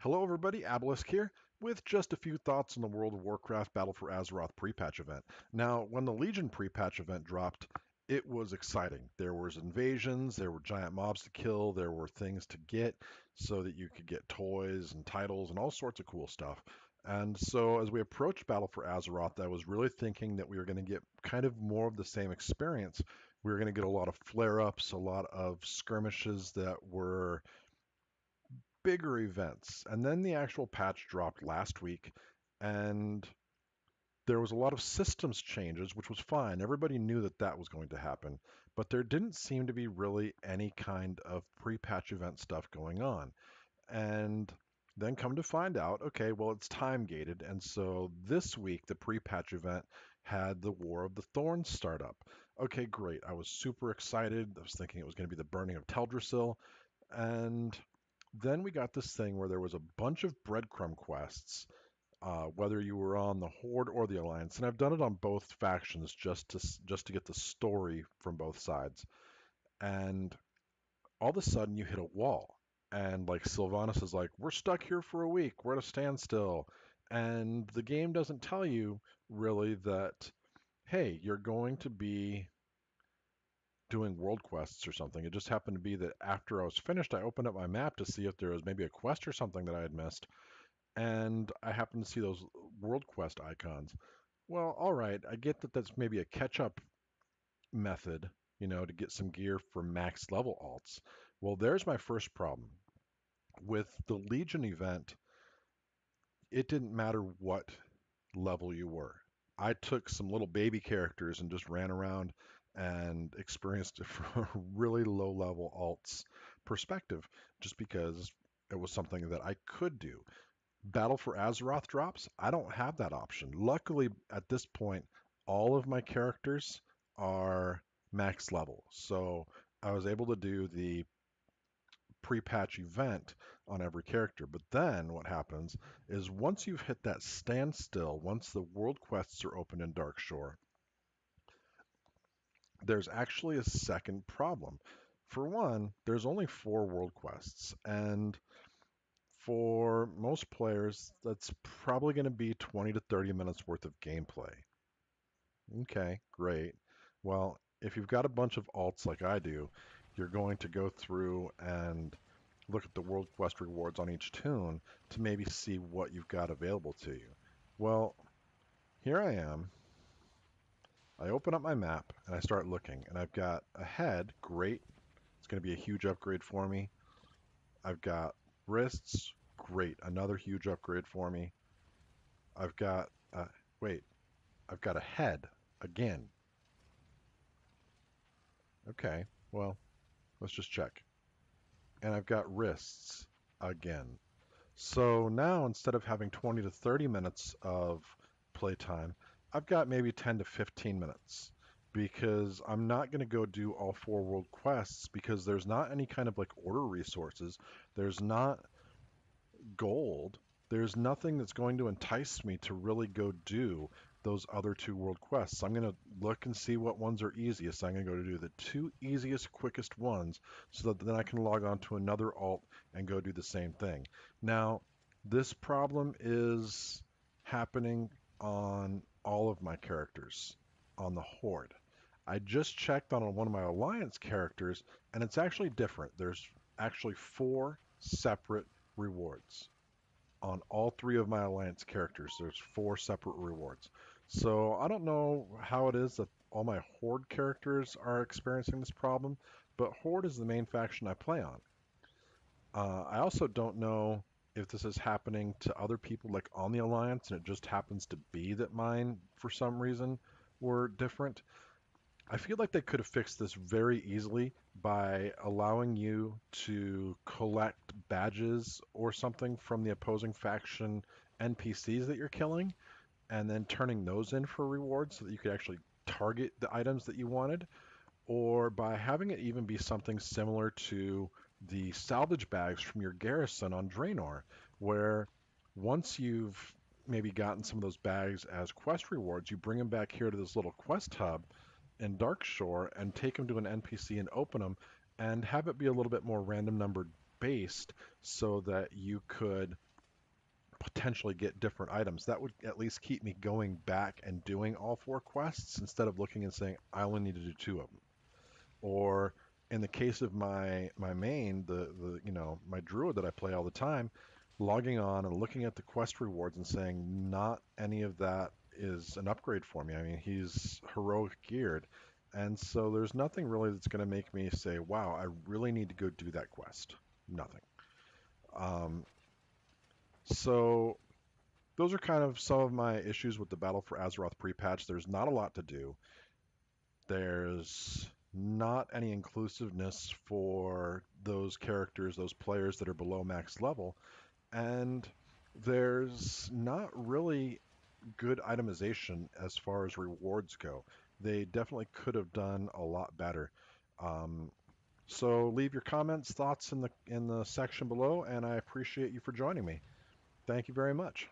Hello everybody, Abelisk here, with just a few thoughts on the World of Warcraft Battle for Azeroth pre-patch event. Now, when the Legion pre-patch event dropped, it was exciting. There was invasions, there were giant mobs to kill, there were things to get so that you could get toys and titles and all sorts of cool stuff. And so as we approached Battle for Azeroth, I was really thinking that we were going to get kind of more of the same experience. We were going to get a lot of flare-ups, a lot of skirmishes that were bigger events. And then the actual patch dropped last week, and there was a lot of systems changes, which was fine. Everybody knew that that was going to happen, but there didn't seem to be really any kind of pre-patch event stuff going on. And then come to find out, okay, well, it's time gated. And so this week, the pre-patch event had the War of the Thorns start up. Okay, great. I was super excited. I was thinking it was going to be the burning of Teldrassil. And then we got this thing where there was a bunch of breadcrumb quests, whether you were on the Horde or the Alliance, and I've done it on both factions just to get the story from both sides. And all of a sudden, you hit a wall, and like Sylvanas is like, "We're stuck here for a week. We're at a standstill," and the game doesn't tell you really that, hey, you're going to be doing world quests or something. It just happened to be that after I was finished, I opened up my map to see if there was maybe a quest or something that I had missed, and I happened to see those world quest icons. Well, all right, I get that that's maybe a catch-up method, to get some gear for max level alts. Well, there's my first problem. With the Legion event, it didn't matter what level you were. I took some little baby characters and just ran around and experienced it from a really low level alts perspective, just because it was something that I could do. Battle for Azeroth drops, I don't have that option. Luckily, at this point, all of my characters are max level. So I was able to do the pre-patch event on every character. But then what happens is once you've hit that standstill, once the world quests are open in Darkshore, there's actually a second problem. For one, there's only 4 world quests, and for most players, that's probably going to be 20 to 30 minutes worth of gameplay. Okay, great. Well, if you've got a bunch of alts like I do, you're going to go through and look at the World Quest rewards on each tune to maybe see what you've got available to you. Well, here I am. I open up my map and I start looking, and I've got a head, great. It's going to be a huge upgrade for me. I've got wrists, great, another huge upgrade for me. I've got, wait, I've got a head again. Okay, well, let's just check. And I've got wrists again. So now instead of having 20 to 30 minutes of playtime, I've got maybe 10 to 15 minutes because I'm not going to go do all 4 world quests because there's not any kind of like order resources. There's not gold. There's nothing that's going to entice me to really go do those other 2 world quests. I'm going to look and see what ones are easiest. I'm going to go to do the 2 easiest, quickest ones so that then I can log on to another alt and go do the same thing. Now, this problem is happening on all of my characters on the Horde. I just checked on one of my Alliance characters, and it's actually different. There's actually 4 separate rewards on all 3 of my Alliance characters. There's 4 separate rewards. So I don't know how it is that all my Horde characters are experiencing this problem, but Horde is the main faction I play on. I also don't know if this is happening to other people like on the Alliance and it just happens to be that mine, for some reason, were different. I feel like they could have fixed this very easily by allowing you to collect badges or something from the opposing faction NPCs that you're killing, and then turning those in for rewards so that you could actually target the items that you wanted, or by having it even be something similar to the salvage bags from your garrison on Draenor, where once you've maybe gotten some of those bags as quest rewards, you bring them back here to this little quest hub in Darkshore and take them to an NPC and open them and have it be a little bit more random numbered based so that you could potentially get different items. That would at least keep me going back and doing all 4 quests instead of looking and saying I only need to do 2 of them. Or in the case of my main, the my druid that I play all the time, logging on and looking at the quest rewards and saying not any of that is an upgrade for me. I mean, he's heroic geared, and so there's nothing really that's going to make me say, wow, I really need to go do that quest. Nothing. Um, so those are kind of some of my issues with the Battle for Azeroth pre-patch. There's not a lot to do. There's not any inclusiveness for those characters, those players that are below max level, and there's not really good itemization as far as rewards go. They definitely could have done a lot better. Um, so leave your comments, thoughts in the section below, and I appreciate you for joining me. Thank you very much.